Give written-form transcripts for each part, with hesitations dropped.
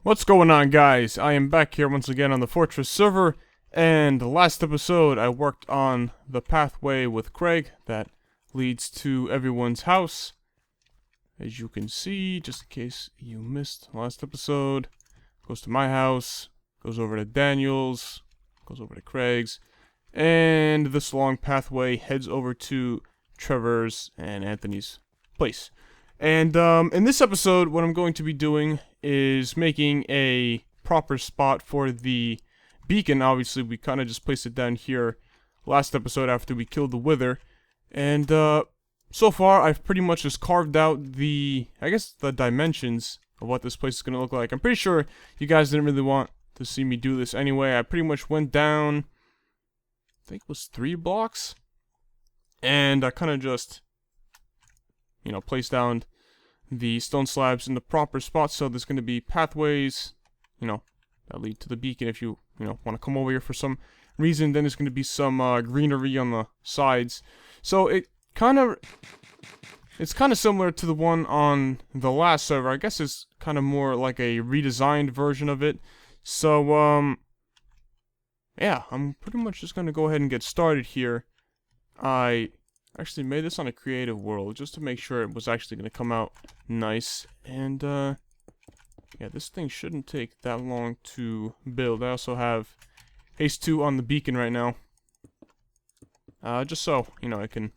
What's going on, guys? I am back here once again on the Fortress server, and last episode I worked on the pathway with Craig that leads to everyone's house. As you can see, just in case you missed last episode, goes to my house, goes over to Daniel's, goes over to Craig's, and this long pathway heads over to Trevor's and Anthony's place. And in this episode, what I'm going to be doing is making a proper spot for the beacon. Obviously, we kind of just placed it down here last episode after we killed the Wither. And so far, I've pretty much just carved out the dimensions of what this place is going to look like. I'm pretty sure you guys didn't really want to see me do this anyway. I pretty much went down, I think it was 3 blocks. And I kind of just, placed down the stone slabs in the proper spots, so there's going to be pathways, that lead to the beacon if you, want to come over here for some reason. Then there's going to be some greenery on the sides. So it's kind of similar to the one on the last server. I guess it's kind of more like a redesigned version of it. So, yeah, I'm pretty much just going to go ahead and get started here. I actually made this on a creative world just to make sure it was actually going to come out nice. And yeah, this thing shouldn't take that long to build. I also have haste 2 on the beacon right now, just so I can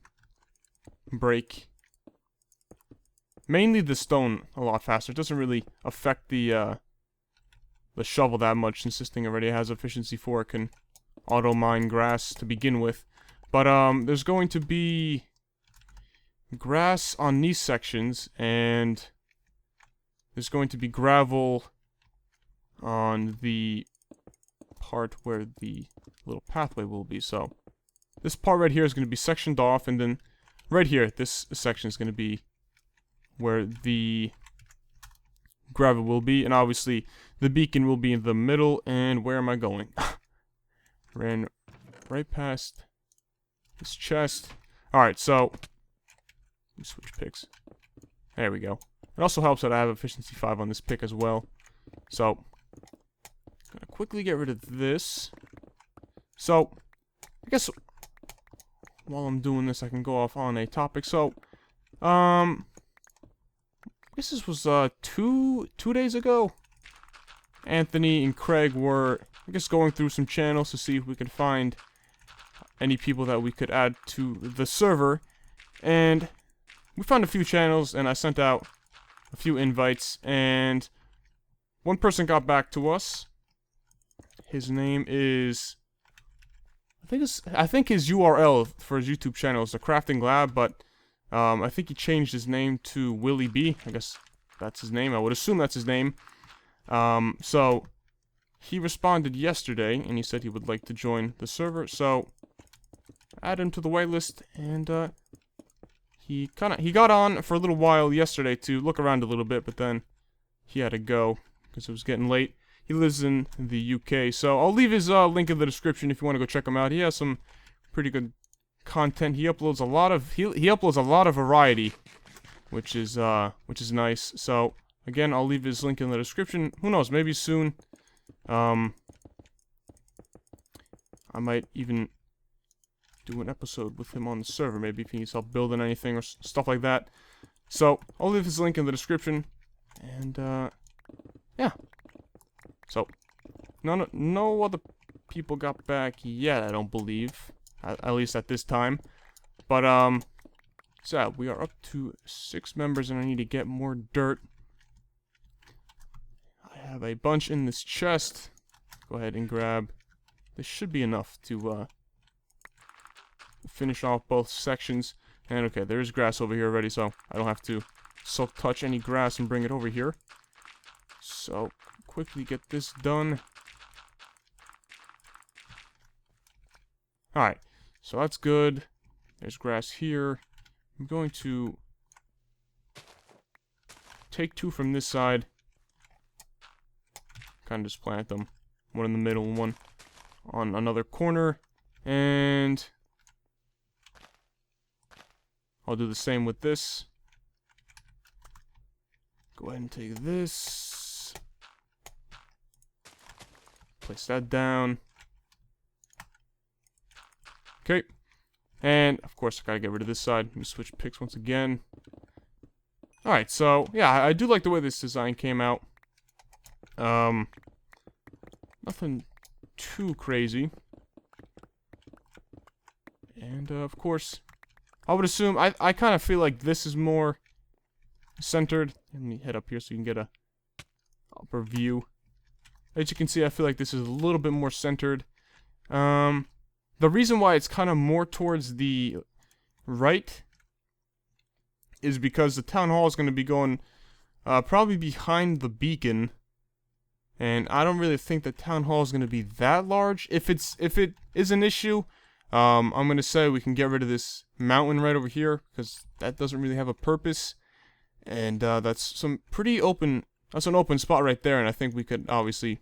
break mainly the stone a lot faster. It doesn't really affect the shovel that much, since this thing already has efficiency 4. It can auto mine grass to begin with. But there's going to be grass on these sections, and there's going to be gravel on the part where the little pathway will be. So this part right here is going to be sectioned off, and then right here, this section is going to be where the gravel will be, and obviously the beacon will be in the middle. And where am I going? Ran right past this chest. Alright, so let me switch picks. There we go. It also helps that I have efficiency 5 on this pick as well. So, gonna quickly get rid of this. So, I guess while I'm doing this, I can go off on a topic. So, I guess this was 2 days ago. Anthony and Craig were, I guess, going through some channels to see if we could find any people that we could add to the server, and we found a few channels, and I sent out a few invites, and one person got back to us. His name is, I think his URL for his YouTube channel is the Crafting Lab, but I think he changed his name to Willie B. I guess that's his name. I would assume that's his name. So he responded yesterday, and he said he would like to join the server. So add him to the whitelist, and he got on for a little while yesterday to look around a little bit, but then he had to go because it was getting late. He lives in the UK, so I'll leave his link in the description if you want to go check him out. He has some pretty good content. He uploads a lot of he uploads a lot of variety, which is nice. So again, I'll leave his link in the description. Who knows? Maybe soon. I might even do an episode with him on the server, maybe if he needs help building anything or stuff like that. So I'll leave his link in the description, and yeah. So no other people got back yet, I don't believe, at least at this time. But so yeah, we are up to 6 members, and I need to get more dirt. I have a bunch in this chest. Go ahead and grab. This should be enough to finish off both sections. And okay, there's grass over here already, so I don't have to silk touch any grass and bring it over here. So quickly get this done. Alright, so that's good. There's grass here. I'm going to take 2 from this side. Kind of just plant them. One in the middle and one on another corner. And I'll do the same with this. Go ahead and take this. Place that down. Okay. And, of course, I gotta get rid of this side. Let me switch picks once again. Alright, so, yeah, I do like the way this design came out. Nothing too crazy. And, of course, I would assume, I kind of feel like this is more centered. Let me head up here so you can get a upper view. As you can see, I feel like this is a little bit more centered. The reason why it's kind of more towards the right is because the town hall is going to be going probably behind the beacon, and I don't really think the town hall is going to be that large. If it is an issue, I'm going to say we can get rid of this mountain right over here because that doesn't really have a purpose, and that's some pretty open. That's an open spot right there, and I think we could obviously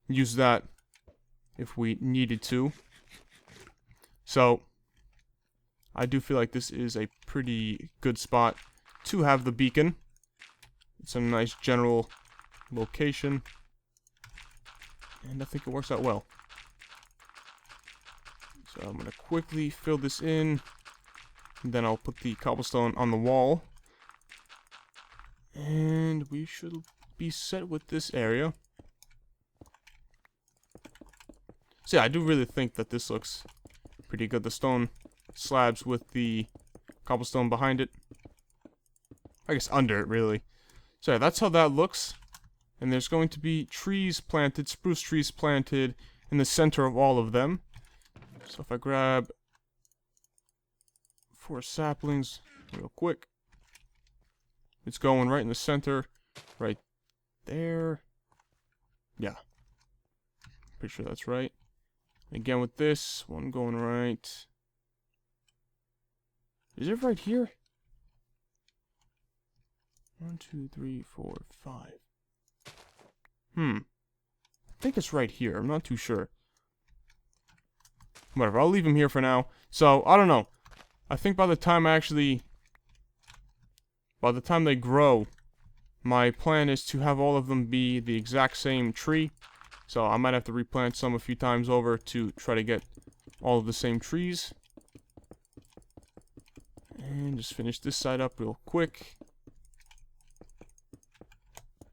use that if we needed to. So I do feel like this is a pretty good spot to have the beacon. It's a nice general location, and I think it works out well. So I'm going to quickly fill this in, and then I'll put the cobblestone on the wall. And we should be set with this area. So yeah, I do really think that this looks pretty good. The stone slabs with the cobblestone behind it. I guess under it, really. So yeah, that's how that looks. And there's going to be trees planted, spruce trees planted in the center of all of them. So if I grab 4 saplings real quick. It's going right in the center, right there. Yeah. Pretty sure that's right. Again with this, one going right. Is it right here? 1, 2, 3, 4, 5. I think it's right here. I'm not too sure. Whatever, I'll leave him here for now. So, I don't know. I think by the time they grow, my plan is to have all of them be the exact same tree. So I might have to replant some a few times over to try to get all of the same trees. And just finish this side up real quick.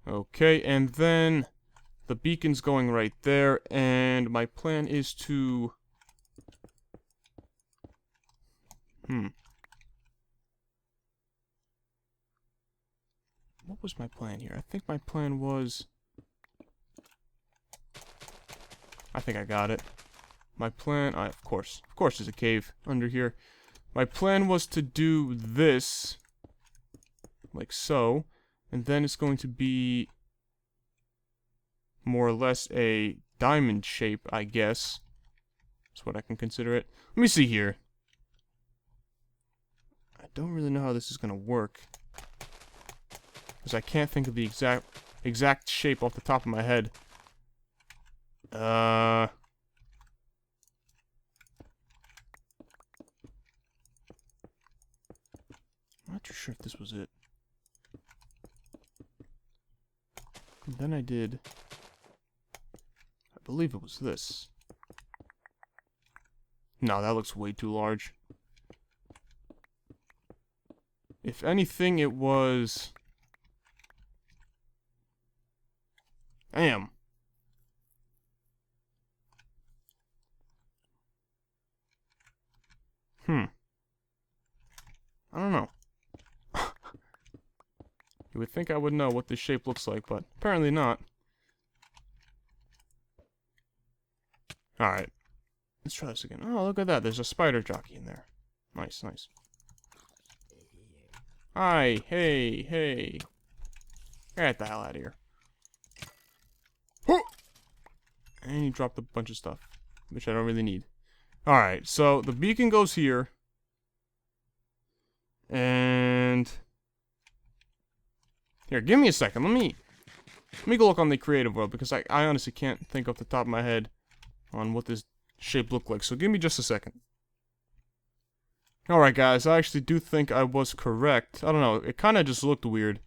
Okay, and then the beacon's going right there, and my plan is to... What was my plan here? I think my plan was... I think I got it. My plan... of course there's a cave under here. My plan was to do this, like so, and then it's going to be more or less a diamond shape, I guess. That's what I can consider it. Let me see here. I don't really know how this is going to work, because I can't think of the exact shape off the top of my head. I'm not too sure if this was it. And then I did... I believe it was this. No, that looks way too large. If anything, it was... Damn. I don't know. You would think I would know what this shape looks like, but apparently not. Alright. Let's try this again. Oh, look at that. There's a spider jockey in there. Nice, nice. Hi. Hey, hey. Get the hell out of here. And he dropped a bunch of stuff, which I don't really need. Alright, so the beacon goes here. And... Here, give me a second. Let me go look on the creative world, because I honestly can't think off the top of my head on what this shape looked like. So give me just a second. Alright guys, I actually do think I was correct. I don't know, it kind of just looked weird.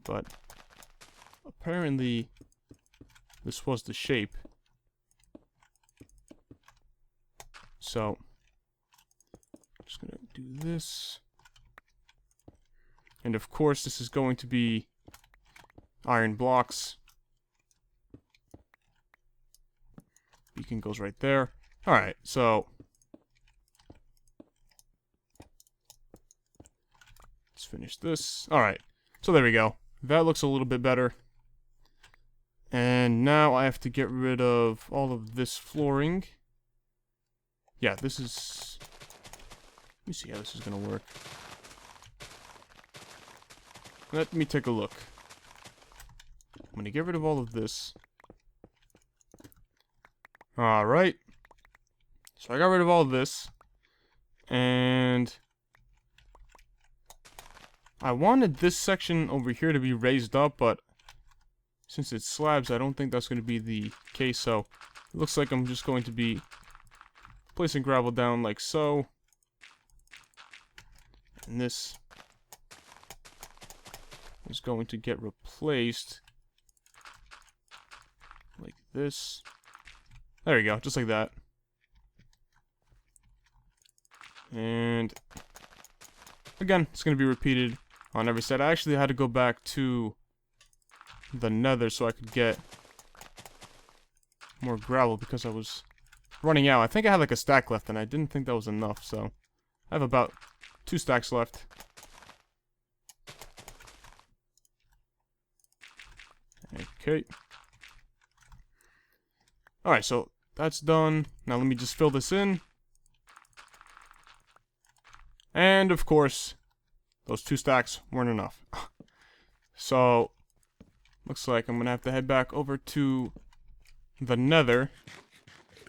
But apparently this was the shape. So, I'm just gonna do this. And of course, this is going to be iron blocks. Beacon goes right there. Alright, so let's finish this. Alright, so there we go. That looks a little bit better. And now I have to get rid of all of this flooring. Yeah, this is... Let me see how this is gonna work. Let me take a look. I'm gonna get rid of all of this. Alright. So I got rid of all of this. And I wanted this section over here to be raised up, but since it's slabs, I don't think that's going to be the case. So it looks like I'm just going to be placing gravel down like so. And this is going to get replaced like this. There we go, just like that. And again, it's going to be repeated on every set. I actually had to go back to the nether so I could get more gravel because I was running out. I think I had like a stack left and I didn't think that was enough, so I have about 2 stacks left. Okay. Alright, so that's done. Now let me just fill this in. And of course, those 2 stacks weren't enough. So, looks like I'm gonna have to head back over to the nether.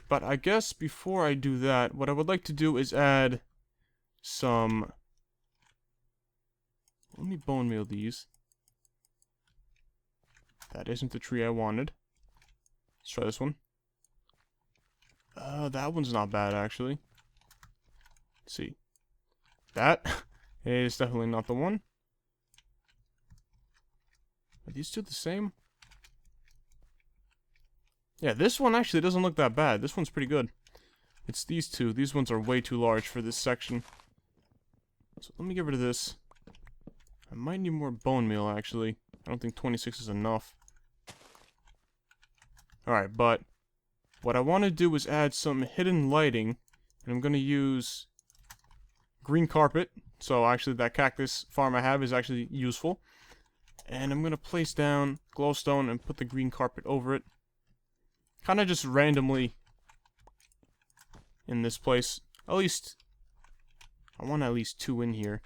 But I guess before I do that, what I would like to do is add some... Let me bone meal these. That isn't the tree I wanted. Let's try this one. That one's not bad, actually. Let's see. That is definitely not the one. Are these two the same? Yeah, this one actually doesn't look that bad. This one's pretty good. It's these two. These ones are way too large for this section. So let me get rid of this. I might need more bone meal, actually. I don't think 26 is enough. Alright, but what I want to do is add some hidden lighting. And I'm going to use green carpet. So actually that cactus farm I have is actually useful. And I'm going to place down glowstone and put the green carpet over it. Kind of just randomly in this place. At least, I want at least 2 in here.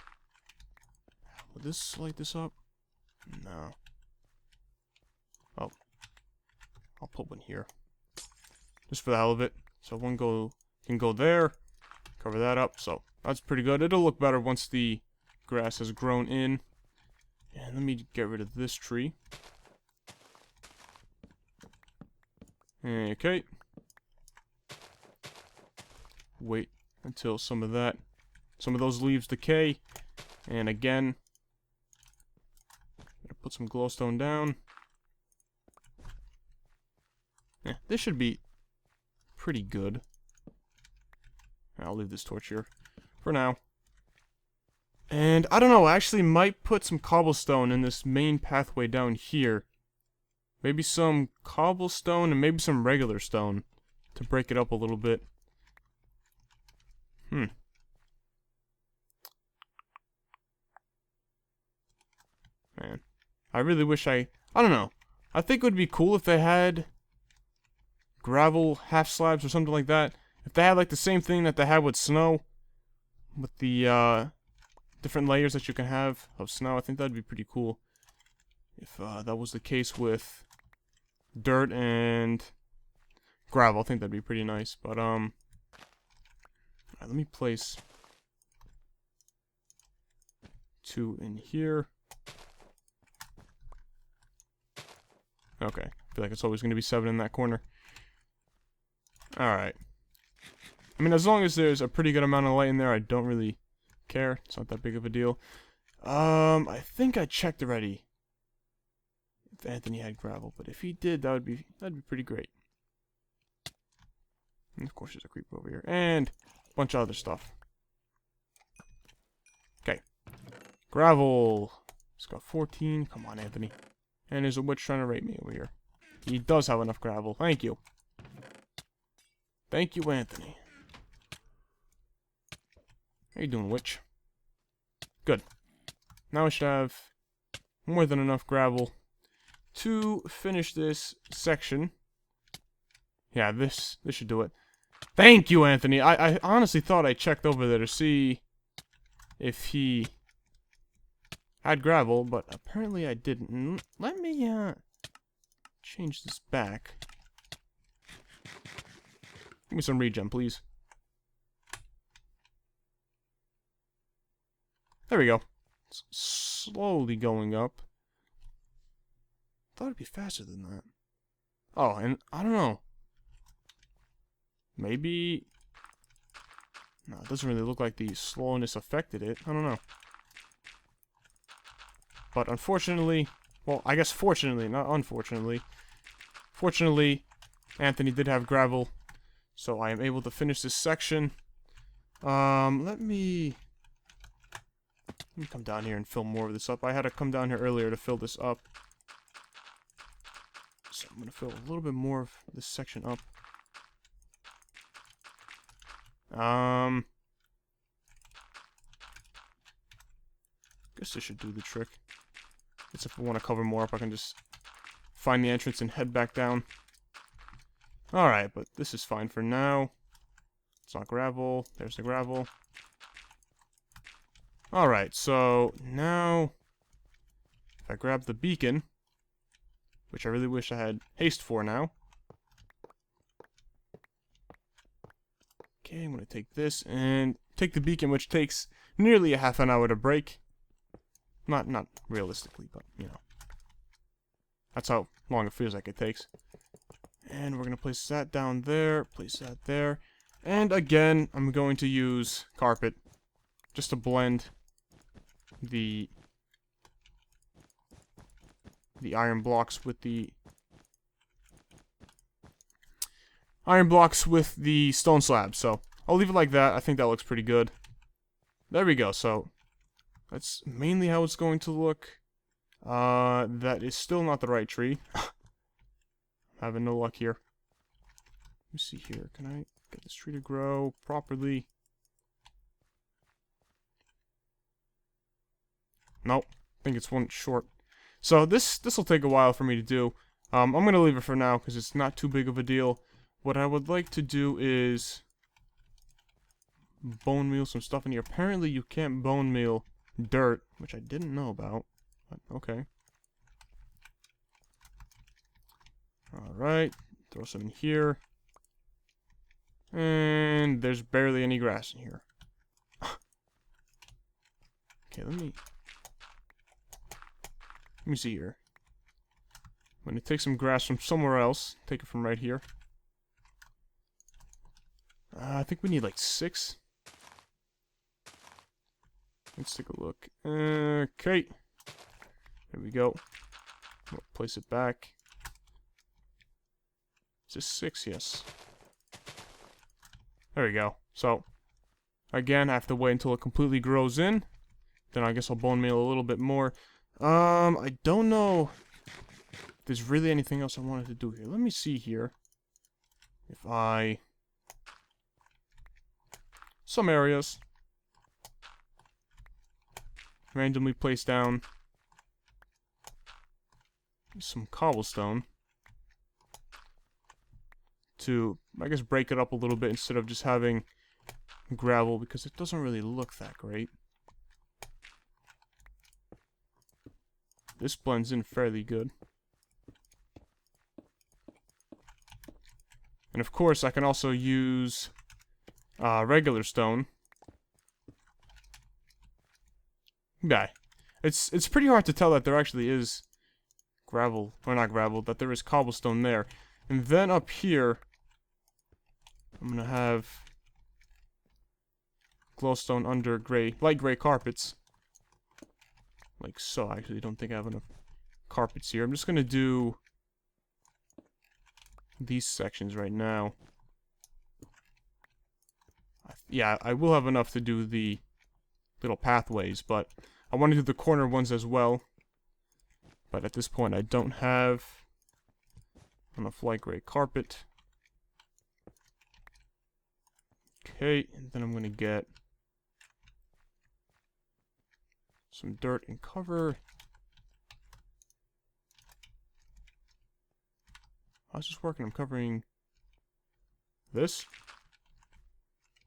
Will this light this up? No. Oh. I'll put one here. Just for the hell of it. So one can go there. Cover that up. So that's pretty good. It'll look better once the grass has grown in. And let me get rid of this tree. Okay. Wait until some of those leaves decay. And again, I'm gonna put some glowstone down. Yeah, this should be pretty good. I'll leave this torch here for now. And I don't know, I actually might put some cobblestone in this main pathway down here. Maybe some cobblestone and maybe some regular stone to break it up a little bit. Man, I really wish I don't know. I think it would be cool if they had gravel half slabs or something like that. If they had like the same thing that they had with snow, with the different layers that you can have of snow, I think that'd be pretty cool. If that was the case with dirt and gravel, I think that'd be pretty nice. But alright, let me place 2 in here. Okay, I feel like it's always going to be 7 in that corner. Alright. I mean, as long as there's a pretty good amount of light in there, I don't really care. It's not that big of a deal. I think I checked already. if Anthony had gravel, but if he did, that'd be pretty great. And of course, there's a creeper over here, and a bunch of other stuff. Okay, gravel. It's got 14. Come on, Anthony. And there's a witch trying to rape me over here. He does have enough gravel. Thank you. Thank you, Anthony. How you doing, witch? Good. Now I should have more than enough gravel to finish this section. Yeah, this should do it. Thank you, Anthony. I honestly thought I checked over there to see if he had gravel, but apparently I didn't. Let me change this back. Give me some regen, please. There we go. It's slowly going up. Thought it'd be faster than that. Oh, and I don't know. Maybe... No, it doesn't really look like the slowness affected it. I don't know. But unfortunately... Well, I guess fortunately, not unfortunately. Fortunately, Anthony did have gravel. So I am able to finish this section. Let me come down here and fill more of this up. I had to come down here earlier to fill this up. So I'm going to fill a little bit more of this section up. Guess this should do the trick. Guess if I want to cover more up, I can just find the entrance and head back down. Alright, but this is fine for now. It's not gravel. There's the gravel. Alright, so now if I grab the beacon, which I really wish I had haste for now. Okay, I'm going to take this and take the beacon, which takes nearly a half an hour to break. Not realistically, but, you know. That's how long it feels like it takes. And we're going to place that down there, place that there. And again, I'm going to use carpet just to blend the iron blocks with the stone slabs. So I'll leave it like that. I think that looks pretty good. There we go. So that's mainly how it's going to look. That is still not the right tree. Having no luck here. Let me see here. Can I get this tree to grow properly? Nope. I think it's one short. So this will take a while for me to do. I'm going to leave it for now because it's not too big of a deal. What I would like to do is bone meal some stuff in here. Apparently you can't bone meal dirt, which I didn't know about. But okay. Alright. Throw some in here. And there's barely any grass in here. Okay, let me see here. I'm going to take some grass from somewhere else. Take it from right here. I think we need like 6. Let's take a look. Okay. There we go. We'll place it back. Is this 6? Yes. There we go. So, again, I have to wait until it completely grows in. Then I guess I'll bone meal a little bit more. I don't know if there's really anything else I wanted to do here. Let me see here. If I... Some areas. Randomly place down some cobblestone. To, I guess, break it up a little bit instead of just having gravel, because it doesn't really look that great. This blends in fairly good. And of course, I can also use regular stone. Yeah, it's pretty hard to tell that there actually is gravel, or not gravel, that there is cobblestone there. And then up here, I'm gonna have glowstone under light gray carpets. Like so. I actually don't think I have enough carpets here. I'm just gonna do these sections right now. Yeah, I will have enough to do the little pathways, but I want to do the corner ones as well. But at this point, I don't have enough light gray carpet. Okay, and then I'm gonna get some dirt and cover. How's this working? I'm covering this.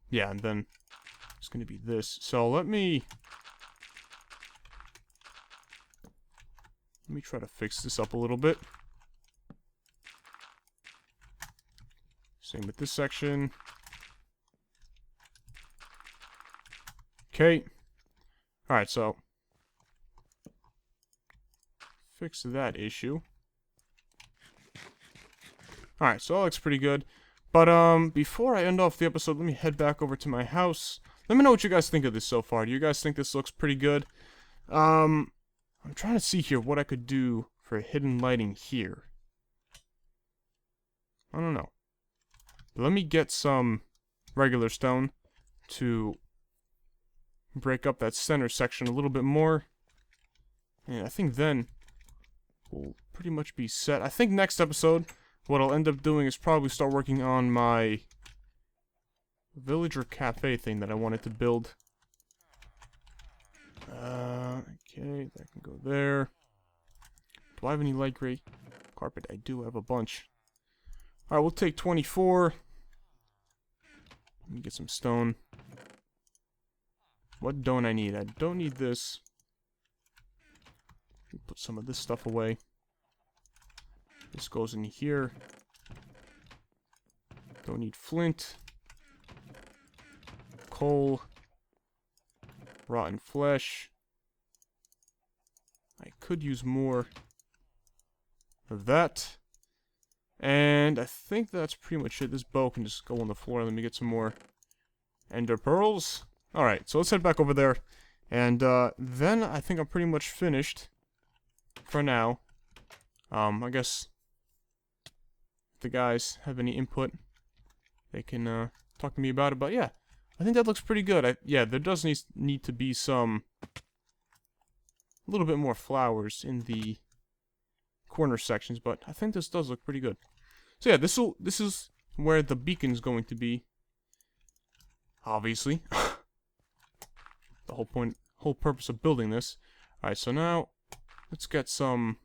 Yeah, and then it's gonna be this. So let me try to fix this up a little bit. Same with this section. Okay. Alright, so fix that issue. Alright, so that looks pretty good. But, before I end off the episode, let me head back over to my house. Let me know what you guys think of this so far. Do you guys think this looks pretty good? I'm trying to see here what I could do for hidden lighting here. I don't know. Let me get some regular stone to break up that center section a little bit more. And I think then we'll pretty much be set. I think next episode, what I'll end up doing is probably start working on my villager cafe thing that I wanted to build. Okay, that can go there. Do I have any light gray carpet? I do have a bunch. Alright, we'll take 24. Let me get some stone. What don't I need? I don't need this. Put some of this stuff away. This goes in here. Don't need flint. Coal. Rotten flesh. I could use more of that. And I think that's pretty much it. This bow can just go on the floor. Let me get some more ender pearls. Alright, so let's head back over there. And then I think I'm pretty much finished for now. I guess if the guys have any input, they can talk to me about it. But yeah, I think that looks pretty good. Yeah, there does need to be a little bit more flowers in the corner sections, but I think this does look pretty good. So yeah, this is where the beacon's going to be. Obviously. The whole purpose of building this. Alright, so now let's get some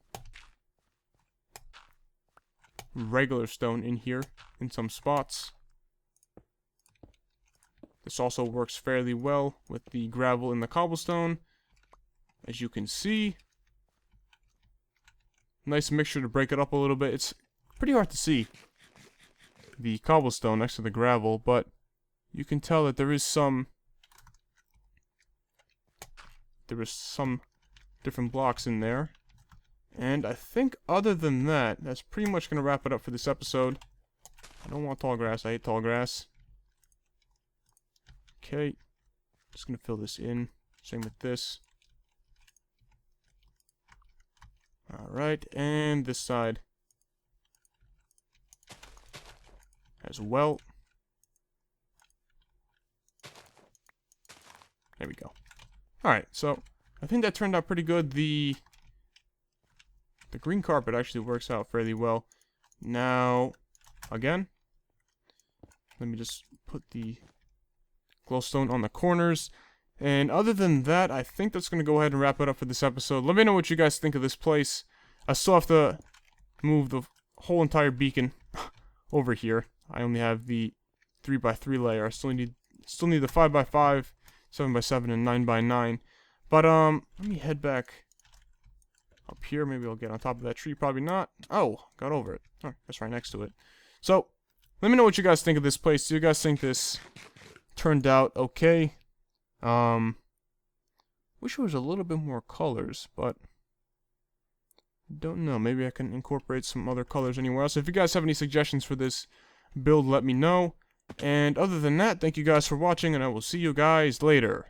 regular stone in here in some spots. This also works fairly well with the gravel and the cobblestone. As you can see, nice mixture to break it up a little bit. It's pretty hard to see the cobblestone next to the gravel, but you can tell that there is some different blocks in there. And I think other than that, that's pretty much going to wrap it up for this episode. I don't want tall grass. I hate tall grass. Okay. Just going to fill this in. Same with this. Alright, and this side as well. There we go. Alright, so I think that turned out pretty good. The green carpet actually works out fairly well. Now, again, let me just put the glowstone on the corners. And other than that, I think that's going to go ahead and wrap it up for this episode. Let me know what you guys think of this place. I still have to move the whole entire beacon over here. I only have the 3x3 layer. I still need the 5x5, 7x7, and 9x9. But let me head back up here. Maybe I'll get on top of that tree. Probably not. Oh, got over it. Oh, that's right next to it. So, let me know what you guys think of this place. Do you guys think this turned out okay? Wish there was a little bit more colors, but don't know. Maybe I can incorporate some other colors anywhere else. If you guys have any suggestions for this build, let me know. And other than that, thank you guys for watching, and I will see you guys later.